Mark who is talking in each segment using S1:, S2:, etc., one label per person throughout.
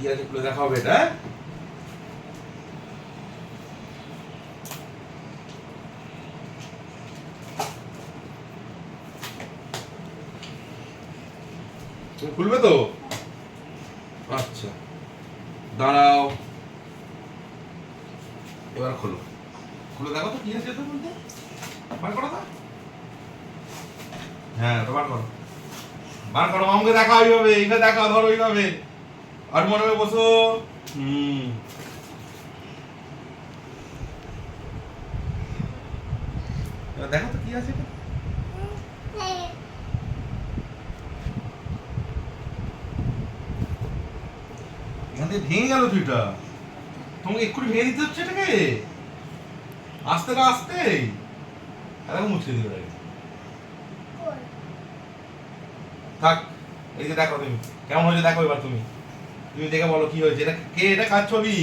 S1: কি আছে খুলে দেখা হবে এটা। তুমি খুলবে তো? আচ্ছা দাঁড়াও, এবার খোলো। খুলে দেখো তো কি আছে তোর মধ্যে। বার করো তো। হ্যাঁ তো বার করো, বার করো। আমাকে দেখা ওইভাবে, এইভাবে দেখা, ধরো ওইভাবে। আর মনে হবে বসো। এবার দেখো তো কি আছে এটা। এখান থেকে ভেঙে গেল দুইটা। তোমাকে এক্ষুনি ভেঙে দিতে হচ্ছে এটাকে, আস্তে না আস্তে। আর এখন মুছে দিবে এটাকে। থাক, এই যে দেখো তুমি কেমন হয়েছে দেখো এবার। তুমি তুমি দেখে বলো কি হয়েছে। এটা কে? এটা কার ছবি?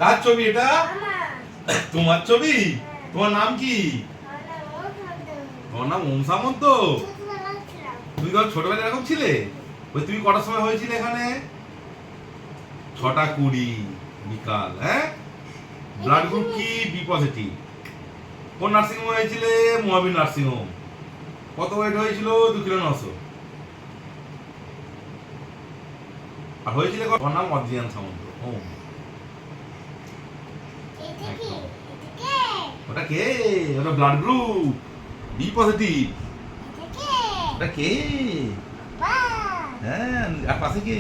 S1: কার ছবি এটা? তোমার ছবি? তোমার নাম কি? তোমার নাম ওম সামন্ত। তুমি তখন ছোটবেলায় এরকম ছিলে? ওই তুমি কটার সময় হয়েছিলে এখানে? 6:20 বিকাল। হ্যাঁ, ব্লাড গ্রুপ কি? B positive. কোন নার্সিং হোমে হয়েছিলে? Mahavir nursing home. কত ওয়েট হয়েছিল? 2 কিলো 900। আর হয়েছিল তোমার নাম অজিয়ান সামন্ত। ওম। ওটা কে? ওটা ব্লাড গ্রুপ বি পজিটিভ। ওটা কে? হ্যাঁ, আর পাশে কে?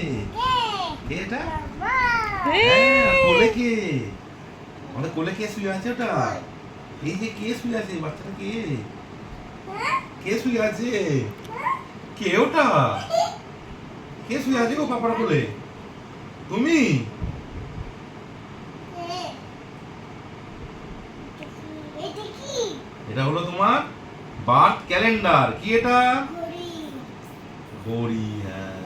S1: কে এটা? হ্যাঁ, কোলে কে? আমাদের কোলে কে শুয়ে আছে ওটা? এই যে কে শুয়ে আছে? বাচ্চাটা কে? কে শুয়ে আছে? কে ওটা? কে শুয়ে আছে গো পাপার কোলে? তুমি? এটা হলো তোমার বার্থ ক্যালেন্ডার। কি এটা? ঘড়ি। হ্যাঁ।